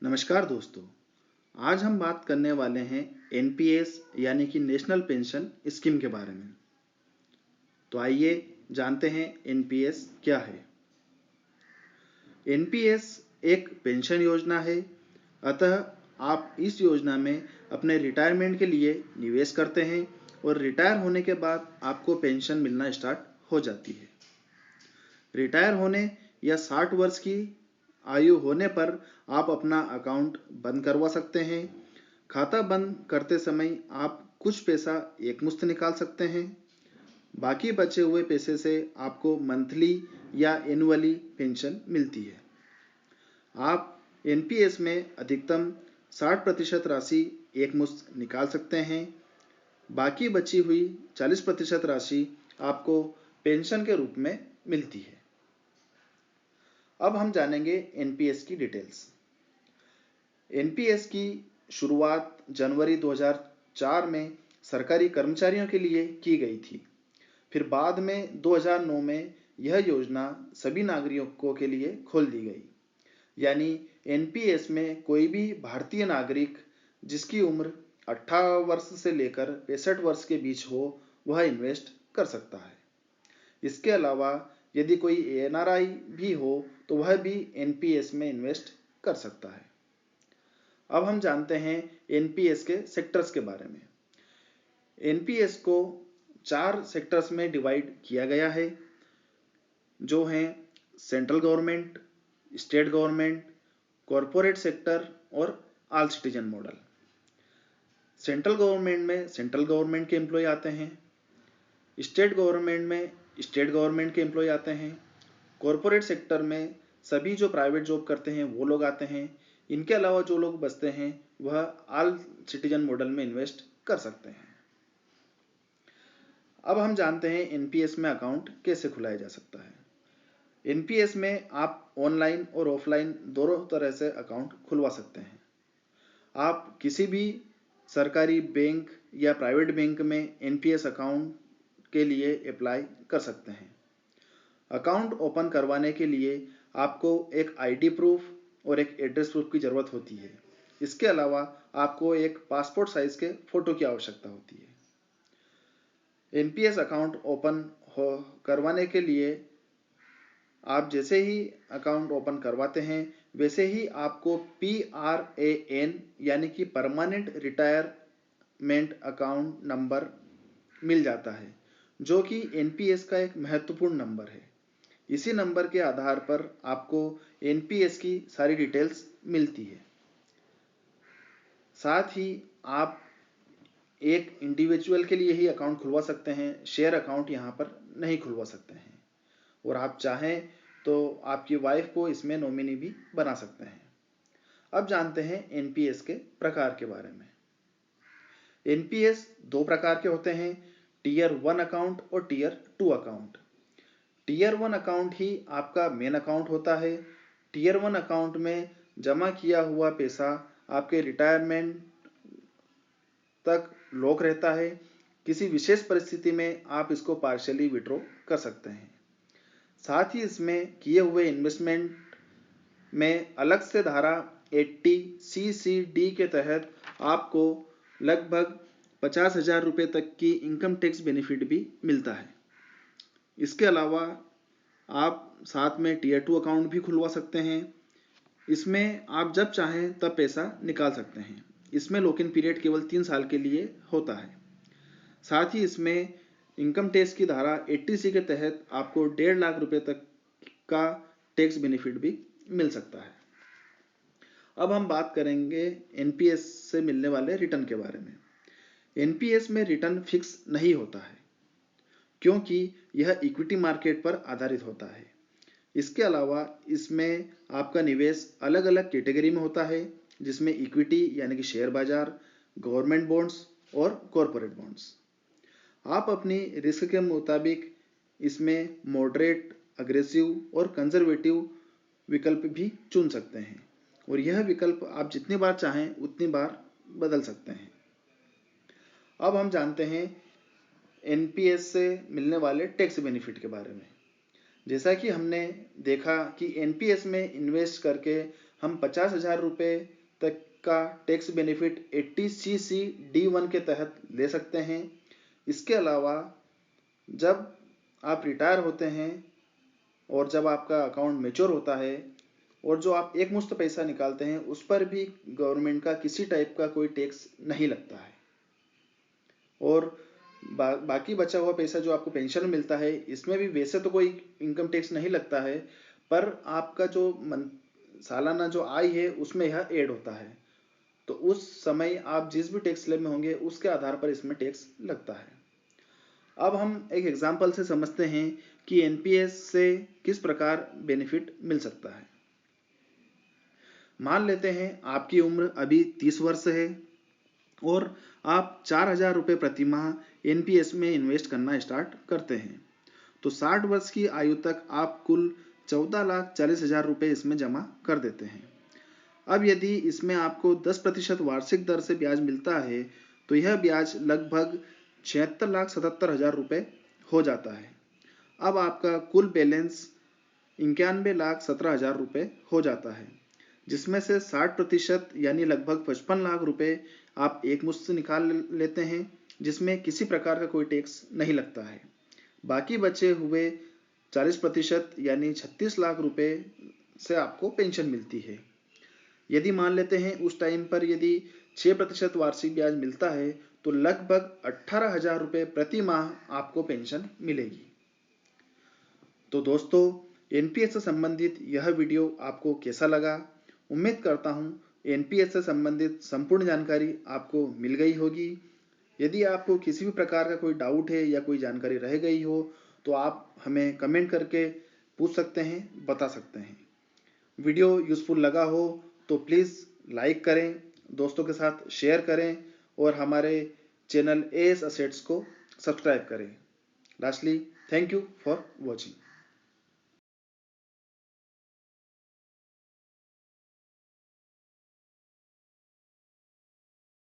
नमस्कार दोस्तों। आज हम बात करने वाले हैं एनपीएस यानी कि नेशनल पेंशन स्कीम के बारे में। तो आइए जानते हैं एनपीएस क्या है। एनपीएस एक पेंशन योजना है। अतः आप इस योजना में अपने रिटायरमेंट के लिए निवेश करते हैं और रिटायर होने के बाद आपको पेंशन मिलना स्टार्ट हो जाती है। रिटायर होने या 60 वर्ष की आयु होने पर आप अपना अकाउंट बंद करवा सकते हैं। खाता बंद करते समय आप कुछ पैसा एकमुश्त निकाल सकते हैं। बाकी बचे हुए पैसे से आपको मंथली या एनुअली पेंशन मिलती है। आप एनपीएस में अधिकतम 60% राशि एकमुश्त निकाल सकते हैं। बाकी बची हुई 40% राशि आपको पेंशन के रूप में मिलती है। अब हम जानेंगे एनपीएस की डिटेल्स। एनपीएस की शुरुआत जनवरी 2004 में सरकारी कर्मचारियों के लिए की गई थी। फिर बाद में 2009 में यह योजना सभी नागरिकों के लिए खोल दी गई। यानी एनपीएस में कोई भी भारतीय नागरिक जिसकी उम्र 18 वर्ष से लेकर 65 वर्ष के बीच हो वह इन्वेस्ट कर सकता है। इसके अलावा यदि कोई एनआरआई भी हो तो वह भी एनपीएस में इन्वेस्ट कर सकता है। अब हम जानते हैं एनपीएस के सेक्टर्स के बारे में। एनपीएस को 4 सेक्टर्स में डिवाइड किया गया है, जो हैं central government, state government, corporate sector और all citizen model. Central government में सेंट्रल गवर्नमेंट के एम्प्लॉय आते हैं। स्टेट गवर्नमेंट में स्टेट गवर्नमेंट के एम्प्लॉय आते हैं। कॉरपोरेट सेक्टर में सभी जो प्राइवेट जॉब करते हैं वो लोग आते हैं। इनके अलावा जो लोग बचते हैं वह ऑल सिटीजन मॉडल में इन्वेस्ट कर सकते हैं। अब हम जानते हैं एनपीएस में अकाउंट कैसे खुलाया जा सकता है। एनपीएस में आप ऑनलाइन और ऑफलाइन दोनों तरह से अकाउंट खुलवा सकते हैं। आप किसी भी सरकारी बैंक या प्राइवेट बैंक में एनपीएस अकाउंट के लिए अप्लाई कर सकते हैं। अकाउंट ओपन करवाने के लिए आपको एक आईडी प्रूफ और एक एड्रेस प्रूफ की ज़रूरत होती है। इसके अलावा आपको एक पासपोर्ट साइज के फ़ोटो की आवश्यकता होती है। एनपीएस अकाउंट ओपन करवाने के लिए आप जैसे ही अकाउंट ओपन करवाते हैं वैसे ही आपको PRAN यानी कि परमानेंट रिटायरमेंट अकाउंट नंबर मिल जाता है, जो कि एनपीएस का एक महत्वपूर्ण नंबर है। इसी नंबर के आधार पर आपको एनपीएस की सारी डिटेल्स मिलती है। साथ ही आप एक इंडिविजुअल के लिए ही अकाउंट खुलवा सकते हैं, शेयर अकाउंट यहाँ पर नहीं खुलवा सकते हैं। और आप चाहें तो आपकी वाइफ को इसमें नॉमिनी भी बना सकते हैं। अब जानते हैं एनपीएस के प्रकार के बारे में। एनपीएस 2 प्रकार के होते हैं, टीयर 1 अकाउंट और टीयर 2 अकाउंट। टीयर 1 अकाउंट ही आपका मेन अकाउंट होता है। टीयर 1 अकाउंट में जमा किया हुआ पैसा आपके रिटायरमेंट तक लॉक रहता है। किसी विशेष परिस्थिति में आप इसको पार्शियली विड्रॉ कर सकते हैं। साथ ही इसमें किए हुए इन्वेस्टमेंट में अलग से धारा 80 CCD के तहत आपको लगभग 50,000 रुपये तक की इनकम टैक्स बेनिफिट भी मिलता है। इसके अलावा आप साथ में टीयर 2 अकाउंट भी खुलवा सकते हैं। इसमें आप जब चाहें तब पैसा निकाल सकते हैं। इसमें लॉक इन पीरियड केवल 3 साल के लिए होता है। साथ ही इसमें इनकम टैक्स की धारा 80C के तहत आपको 1.5 लाख रुपए तक का टैक्स बेनिफिट भी मिल सकता है। अब हम बात करेंगे एनपीएस से मिलने वाले रिटर्न के बारे में। एनपीएस में रिटर्न फिक्स नहीं होता है, क्योंकि यह इक्विटी मार्केट पर आधारित होता है। इसके अलावा इसमें आपका निवेश अलग अलग कैटेगरी में होता है, जिसमें इक्विटी यानी कि शेयर बाजार, गवर्नमेंट बॉन्ड्स और कॉरपोरेट बॉन्ड्स। आप अपनी रिस्क के मुताबिक इसमें मॉडरेट, अग्रेसिव और कंजर्वेटिव विकल्प भी चुन सकते हैं, और यह विकल्प आप जितनी बार चाहें उतनी बार बदल सकते हैं। अब हम जानते हैं एनपीएस से मिलने वाले टैक्स बेनिफिट के बारे में। जैसा कि हमने देखा कि एनपीएस में इन्वेस्ट करके हम 50,000 रुपये तक का टैक्स बेनिफिट 80CC-D1 के तहत ले सकते हैं। इसके अलावा जब आप रिटायर होते हैं और जब आपका अकाउंट मैच्योर होता है और जो आप एक मुश्त पैसा निकालते हैं उस पर भी गवर्नमेंट का किसी टाइप का कोई टैक्स नहीं लगता है। और बाकी बचा हुआ पैसा जो आपको पेंशन मिलता है इसमें भी वैसे तो कोई इनकम टैक्स नहीं लगता है, पर आपका जो सालाना जो आय है उसमें यह ऐड होता है। तो उस समय आप जिस भी टैक्स स्लैब में होंगे उसके आधार पर इसमें टैक्स लगता है। अब हम एक एग्जाम्पल से समझते हैं कि एनपीएस से किस प्रकार बेनिफिट मिल सकता है। मान लेते हैं आपकी उम्र अभी 30 वर्ष है और आप 4,000 रुपये प्रति माह एनपीएस में इन्वेस्ट करना स्टार्ट करते हैं। तो 60 वर्ष की आयु तक आप कुल 14,40,000 रुपये इसमें जमा कर देते हैं। अब यदि इसमें आपको 10% वार्षिक दर से ब्याज मिलता है तो यह ब्याज लगभग 76,77,000 रुपये हो जाता है। अब आपका कुल बैलेंस 91,17,000 रुपये हो जाता है, जिसमें से 60% यानी लगभग 55 लाख रुपए आप एक मुश्त से निकाल लेते हैं, जिसमें किसी प्रकार का कोई टैक्स नहीं लगता है। बाकी बचे हुए 40% यानी 36 लाख रुपए से आपको पेंशन मिलती है। यदि मान लेते हैं उस टाइम पर यदि 6% वार्षिक ब्याज मिलता है तो लगभग 18,000 रुपये प्रति माह आपको पेंशन मिलेगी। तो दोस्तों, एनपीएस से संबंधित यह वीडियो आपको कैसा लगा? उम्मीद करता हूं एनपीएस से संबंधित संपूर्ण जानकारी आपको मिल गई होगी। यदि आपको किसी भी प्रकार का कोई डाउट है या कोई जानकारी रह गई हो तो आप हमें कमेंट करके पूछ सकते हैं, बता सकते हैं। वीडियो यूजफुल लगा हो तो प्लीज़ लाइक करें, दोस्तों के साथ शेयर करें और हमारे चैनल एएस असेट्स को सब्सक्राइब करें। Lastly, thank you for watching.